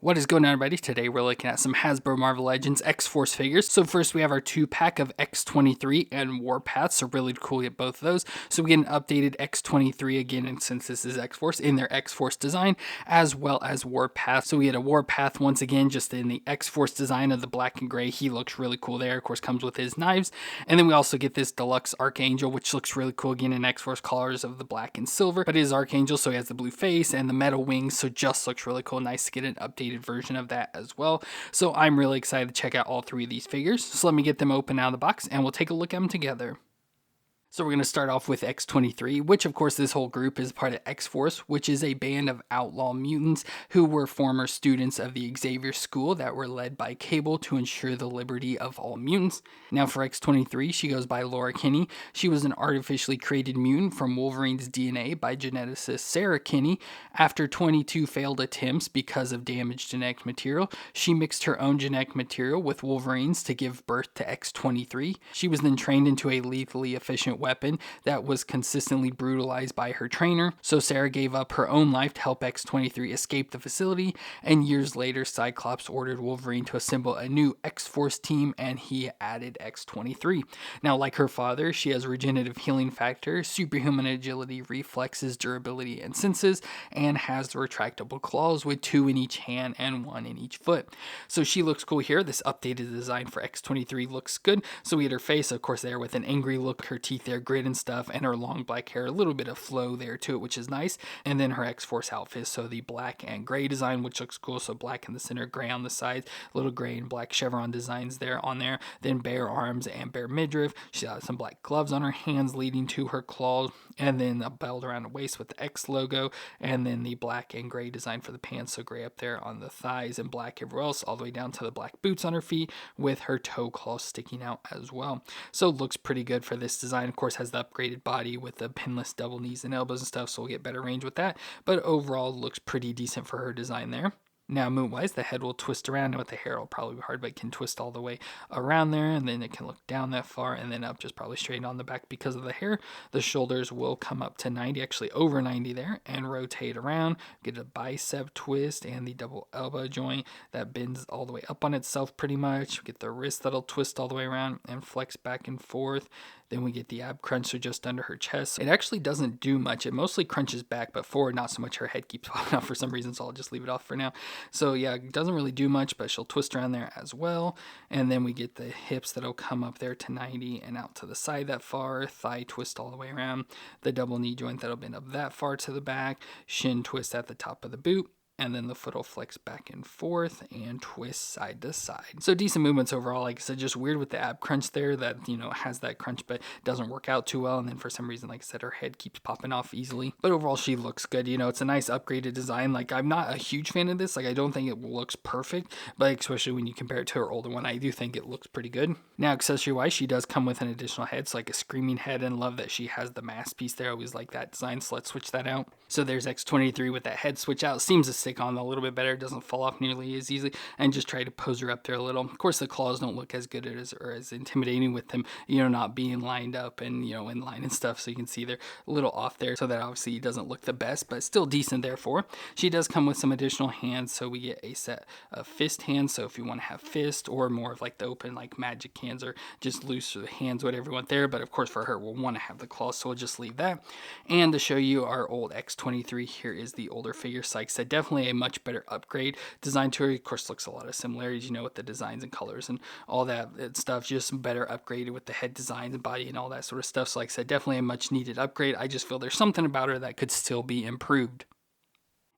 What is going on, everybody? Today we're looking at some Hasbro Marvel Legends X-Force figures. So first we have our 2-pack of X-23 and Warpath, so really cool to get both of those. So we get an updated X-23 again, and since this is X-Force, in their X-Force design, as well as Warpath. So we get a Warpath once again, just in the X-Force design of the black and gray. He looks really cool there, of course comes with his knives. And then we also get this deluxe Archangel, which looks really cool again in X-Force colors of the black and silver. But it is Archangel, so he has the blue face and the metal wings, so just looks really cool. Nice to get an updated version of that as well. So I'm really excited to check out all three of these figures. So let me get them open out of the box and we'll take a look at them together. So we're going to start off with X-23, which of course this whole group is part of X-Force, which is a band of outlaw mutants who were former students of the Xavier School that were led by Cable to ensure the liberty of all mutants. Now for X-23, she goes by Laura Kinney. She was an artificially created mutant from Wolverine's DNA by geneticist Sarah Kinney. After 22 failed attempts because of damaged genetic material, she mixed her own genetic material with Wolverine's to give birth to X-23. She was then trained into a lethally efficient weapon that was consistently brutalized by her trainer, so Sarah gave up her own life to help X-23 escape the facility, and years later Cyclops ordered Wolverine to assemble a new X-Force team, and he added X-23. Now, like her father, she has regenerative healing factor, superhuman agility, reflexes, durability, and senses, and has the retractable claws with 2 in each hand and 1 in each foot. So she looks cool here. This updated design for X-23 looks good. So we get her face, of course, there with an angry look, her teeth there, grit and stuff, and her long black hair, a little bit of flow there to it, which is nice. And then her X-Force outfit, so the black and gray design, which looks cool. So black in the center, gray on the sides, little gray and black chevron designs there on there. Then bare arms and bare midriff. She has some black gloves on her hands leading to her claws, and then a belt around the waist with the X logo, and then the black and gray design for the pants, so gray up there on the thighs and black everywhere else, all the way down to the black boots on her feet with her toe claws sticking out as well. So looks pretty good for this design. Of course, has the upgraded body with the pinless double knees and elbows and stuff, so we'll get better range with that, but overall looks pretty decent for her design there. Now, moon-wise, the head will twist around, and with the hair, it'll probably be hard, but it can twist all the way around there, and then it can look down that far, and then up just probably straight on the back because of the hair. The shoulders will come up to 90, actually over 90 there, and rotate around. Get a bicep twist and the double elbow joint that bends all the way up on itself pretty much. Get the wrist that'll twist all the way around and flex back and forth. Then we get the ab crunch, so just under her chest. It actually doesn't do much. It mostly crunches back, but forward, not so much. Her head keeps popping off for some reason, so I'll just leave it off for now. So yeah, it doesn't really do much, but she'll twist around there as well. And then we get the hips that'll come up there to 90 and out to the side that far. Thigh twist all the way around. The double knee joint that'll bend up that far to the back. Shin twist at the top of the boot. And then the foot will flex back and forth and twist side to side. So decent movements overall. Like I said, just weird with the ab crunch there that, has that crunch but doesn't work out too well. And then for some reason, like I said, her head keeps popping off easily. But overall, she looks good. It's a nice upgraded design. Like, I'm not a huge fan of this. Like, I don't think it looks perfect, but especially when you compare it to her older one, I do think it looks pretty good. Now, accessory-wise, she does come with an additional head. So like a screaming head, and love that she has the mask piece there. I always like that design, so let's switch that out. So there's X-23 with that head switch out. Seems to stick on a little bit better. It doesn't fall off nearly as easily, and just try to pose her up there a little. Of course, the claws don't look as good or as intimidating with them, not being lined up and, in line and stuff. So you can see they're a little off there. So that obviously doesn't look the best, but still decent therefore. She does come with some additional hands. So we get a set of fist hands. So if you want to have fist or more of like the open, like magic hands or just loose hands, whatever you want there. But of course, for her, we'll want to have the claws. So we'll just leave that. And to show you our old X-23, here is the older figure. So like I said, definitely a much better upgrade design to her. Of course, looks a lot of similarities, with the designs and colors and all that stuff, just better upgraded with the head designs and body and all that sort of stuff. So like I said, definitely a much needed upgrade. I just feel there's something about her that could still be improved.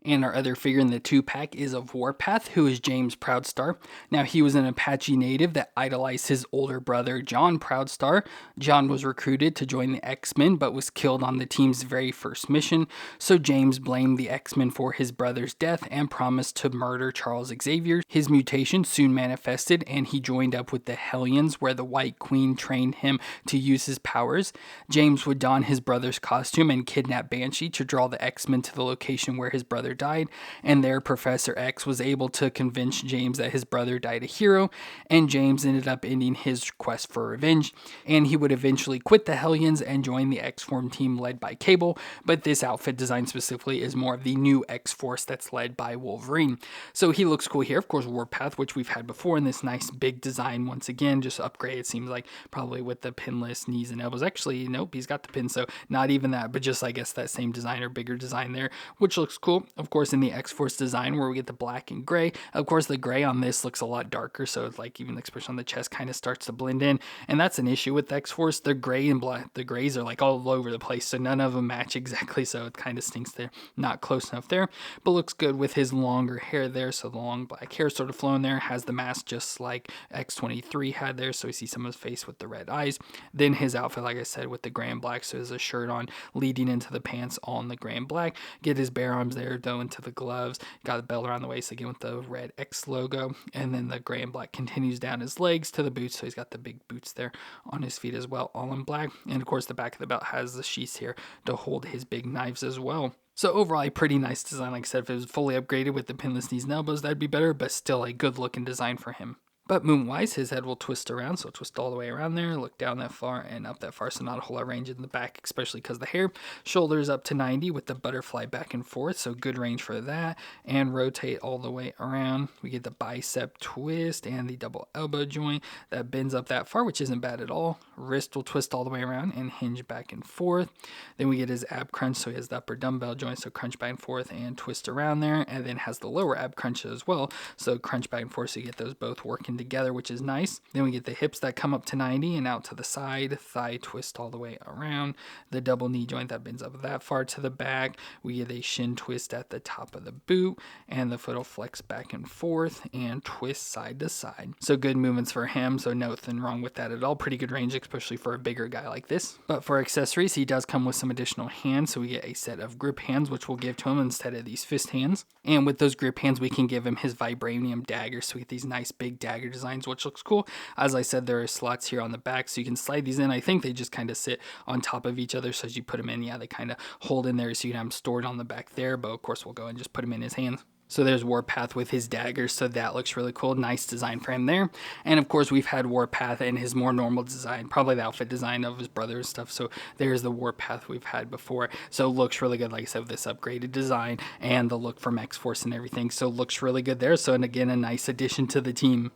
And our other figure in the 2-pack is of Warpath, who is James Proudstar. Now, he was an Apache native that idolized his older brother, John Proudstar. John was recruited to join the X-Men, but was killed on the team's very first mission. So James blamed the X-Men for his brother's death and promised to murder Charles Xavier. His mutation soon manifested, and he joined up with the Hellions, where the White Queen trained him to use his powers. James would don his brother's costume and kidnap Banshee to draw the X-Men to the location where his brother brother died, and there Professor X was able to convince James that his brother died a hero, and James ended up ending his quest for revenge, and he would eventually quit the Hellions and join the X-Form team led by Cable, but this outfit design specifically is more of the new X-Force that's led by Wolverine. So he looks cool here. Of course, Warpath, which we've had before in this nice big design once again, just upgrade, it seems like, probably with the pinless knees and elbows. Actually, nope, he's got the pin, so not even that, but just, I guess, that same design or bigger design there, which looks cool. Of course, in the X-Force design where we get the black and gray, of course, the gray on this looks a lot darker, so it's like even the expression on the chest kind of starts to blend in, and that's an issue with X-Force. The gray and black, the grays are like all over the place, so none of them match exactly, so it kind of stinks there. Not close enough there, but looks good with his longer hair there, so the long black hair sort of flowing there, has the mask just like X-23 had there, so we see some of his face with the red eyes. Then his outfit, like I said, with the gray and black, so he has a shirt on leading into the pants on the gray and black. Get his bare arms there, though, into the gloves. Got the belt around the waist again with the red X logo, and then the gray and black continues down his legs to the boots, so he's got the big boots there on his feet as well, all in black. And of course, the back of the belt has the sheaths here to hold his big knives as well. So overall, a pretty nice design. Like I said, if it was fully upgraded with the pinless knees and elbows, that'd be better, but still a good looking design for him. But movement-wise, his head will twist around, so twist all the way around there, look down that far and up that far, so not a whole lot of range in the back, especially because the hair. Shoulders up to 90 with the butterfly back and forth, so good range for that, and rotate all the way around. We get the bicep twist and the double elbow joint that bends up that far, which isn't bad at all. Wrist will twist all the way around and hinge back and forth. Then we get his ab crunch, so he has the upper dumbbell joint, so crunch back and forth and twist around there, and then has the lower ab crunch as well, so crunch back and forth, so you get those both working together, which is nice. Then we get the hips that come up to 90 and out to the side, thigh twist all the way around, the double knee joint that bends up that far to the back. We get a shin twist at the top of the boot, and the foot will flex back and forth and twist side to side. So good movements for him, so nothing wrong with that at all. Pretty good range, especially for a bigger guy like this. But for accessories, he does come with some additional hands, so we get a set of grip hands, which we'll give to him instead of these fist hands. And with those grip hands, we can give him his vibranium daggers, so we get these nice big dagger designs, which looks cool. As I said, there are slots here on the back, so you can slide these in. I think they just kind of sit on top of each other, so as you put them in, yeah, they kind of hold in there, so you can have them stored on the back there, but of course we'll go and just put them in his hands. So there's Warpath with his daggers, so that looks really cool. Nice design for him there. And of course, we've had Warpath in his more normal design, probably the outfit design of his brother and stuff. So there's the Warpath we've had before. So looks really good, like I said, with this upgraded design and the look from X-Force and everything. So looks really good there. So, and again, a nice addition to the team.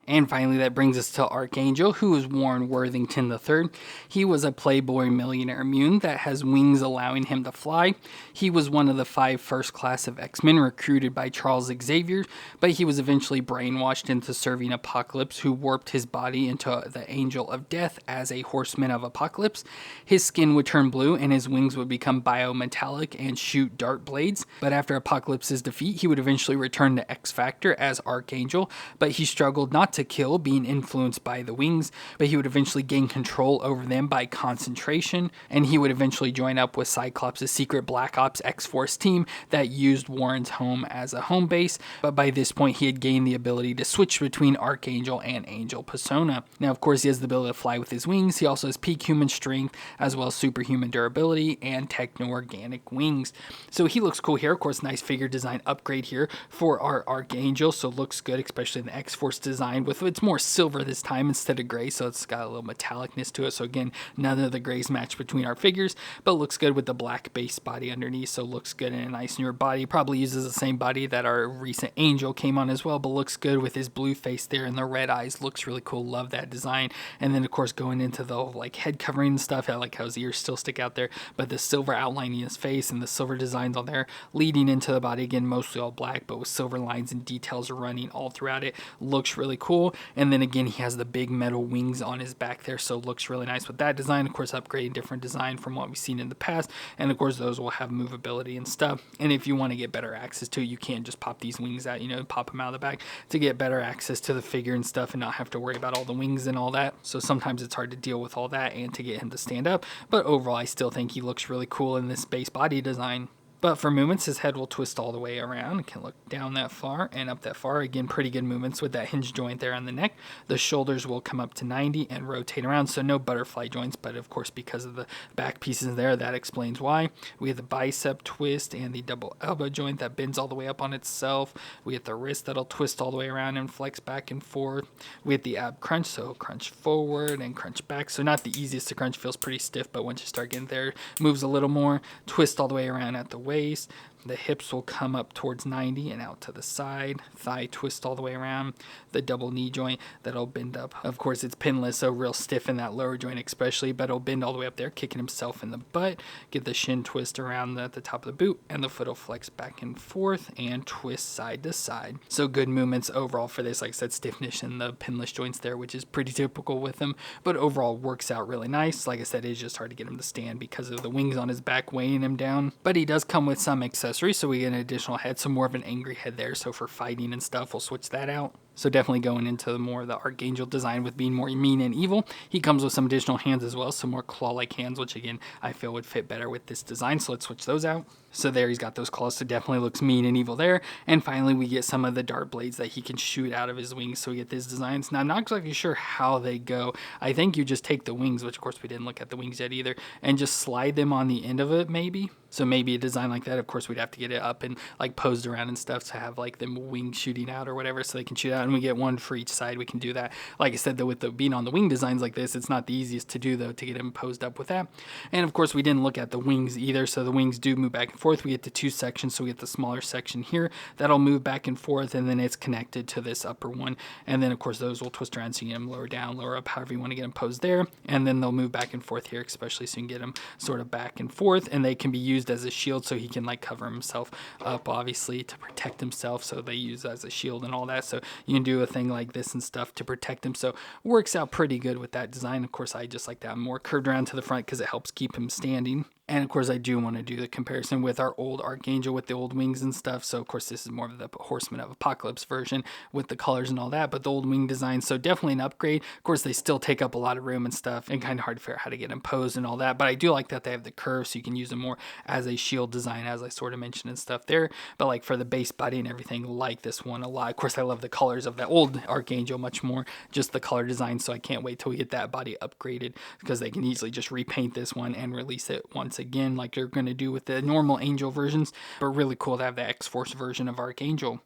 And finally, that brings us to Archangel, who is Warren Worthington III. He was a Playboy millionaire mutant that has wings allowing him to fly. He was one of the 5 first class of X-Men recruited by Charles Xavier, but he was eventually brainwashed into serving Apocalypse, who warped his body into the Angel of Death as a Horseman of Apocalypse. His skin would turn blue and his wings would become biometallic and shoot dart blades. But after Apocalypse's defeat, he would eventually return to X-Factor as Archangel, but he struggled not to kill, being influenced by the wings, but he would eventually gain control over them by concentration, and he would eventually join up with Cyclops' secret Black Ops X-Force team that used Warren's home as a home base, but by this point he had gained the ability to switch between Archangel and Angel persona. Now of course he has the ability to fly with his wings. He also has peak human strength as well as superhuman durability and techno-organic wings. So he looks cool here. Of course, nice figure design upgrade here for our Archangel, so looks good, especially in the X-Force design with it's more silver this time instead of gray, so it's got a little metallicness to it. So again, none of the grays match between our figures, but looks good with the black base body underneath, so looks good in a nice newer body. Probably uses the same body that our recent Angel came on as well, but looks good with his blue face there and the red eyes. Looks really cool. Love that design. And then of course going into the like head covering and stuff, I like how his ears still stick out there, but the silver outlining his face and the silver designs on there leading into the body, again mostly all black, but with silver lines and details running all throughout it. Looks really cool. And then again, he has the big metal wings on his back there, so looks really nice with that design. Of course, upgrading different design from what we've seen in the past, and of course those will have movability and stuff. And if you want to get better access to it, you can just pop these wings out, pop them out of the back to get better access to the figure and stuff and not have to worry about all the wings and all that. So sometimes it's hard to deal with all that and to get him to stand up, but overall I still think he looks really cool in this base body design. But for movements, his head will twist all the way around. It can look down that far and up that far. Again, pretty good movements with that hinge joint there on the neck. The shoulders will come up to 90 and rotate around, so no butterfly joints, but of course because of the back pieces there, that explains why. We have the bicep twist and the double elbow joint that bends all the way up on itself. We have the wrist that'll twist all the way around and flex back and forth. We have the ab crunch, so crunch forward and crunch back. So not the easiest to crunch, feels pretty stiff, but once you start getting there, moves a little more. Twist all the way around at the waist. The hips will come up towards 90 and out to the side. Thigh twist all the way around. The double knee joint that'll bend up. Of course, it's pinless, so real stiff in that lower joint especially, but it'll bend all the way up there, kicking himself in the butt. Get the shin twist around at the top of the boot, and the foot will flex back and forth and twist side to side. So good movements overall for this. Like I said, stiffness in the pinless joints there, which is pretty typical with him, but overall works out really nice. Like I said, it's just hard to get him to stand because of the wings on his back weighing him down, but he does come with some accessories. So we get an additional head, so more of an angry head there. So for fighting and stuff, we'll switch that out. So definitely going into more of the Archangel design with being more mean and evil. He comes with some additional hands as well, some more claw-like hands, which again, I feel would fit better with this design. So let's switch those out. So there he's got those claws, so definitely looks mean and evil there. And finally, we get some of the dart blades that he can shoot out of his wings. So we get these designs. Now, I'm not exactly sure how they go. I think you just take the wings, which of course we didn't look at the wings yet either, and just slide them on the end of it maybe. So maybe a design like that, of course, we'd have to get it up and like posed around and stuff to have like them wings shooting out or whatever so they can shoot out, and we get one for each side. We can do that. Like I said, though, with the being on the wing designs like this, it's not the easiest to do, though, to get them posed up with that. And of course, we didn't look at the wings either, so the wings do move back and forth. We get the two sections, so we get the smaller section here that'll move back and forth, and then it's connected to this upper one. And then, of course, those will twist around so you can get them lower down, lower up, however you want to get them posed there. And then they'll move back and forth here, especially so you can get them sort of back and forth, and they can be used as a shield, so he can like cover himself up, obviously, to protect himself. So they use as a shield and all that. So you can do a thing like this and stuff to protect him. So works out pretty good with that design. Of course, I just like that more curved around to the front because it helps keep him standing. And of course, I do want to do the comparison with our old Archangel with the old wings and stuff. So of course, this is more of the Horseman of Apocalypse version with the colors and all that, but the old wing design, so definitely an upgrade. Of course, they still take up a lot of room and stuff, and kind of hard to figure out how to get them posed and all that. But I do like that they have the curve, so you can use them more as a shield design, as I sort of mentioned and stuff there. But like for the base body and everything, like this one a lot. Of course, I love the colors of that old Archangel much more, just the color design. So I can't wait till we get that body upgraded, because they can easily just repaint this one and release it once again, like you're going to do with the normal Angel versions. But really cool to have the X-Force version of Archangel.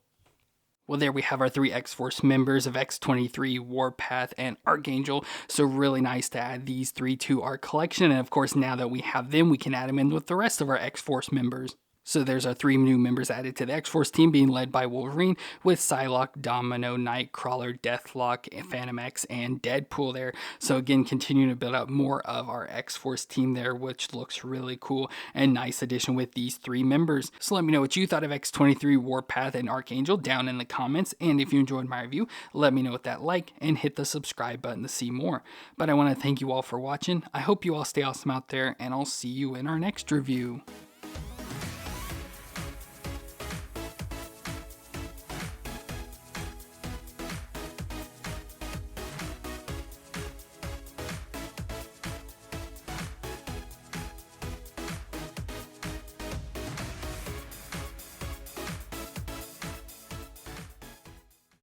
Well, there we have our 3 X-Force members of X-23, Warpath, and Archangel. So really nice to add these 3 to our collection. And of course, now that we have them, we can add them in with the rest of our X-Force members. So there's our 3 new members added to the X-Force team, being led by Wolverine, with Psylocke, Domino, Nightcrawler, Deathlock, Phantom X, and Deadpool there. So again, continuing to build out more of our X-Force team there, which looks really cool and nice addition with these 3 members. So let me know what you thought of X-23, Warpath, and Archangel down in the comments. And if you enjoyed my review, let me know with that like and hit the subscribe button to see more. But I want to thank you all for watching. I hope you all stay awesome out there, and I'll see you in our next review.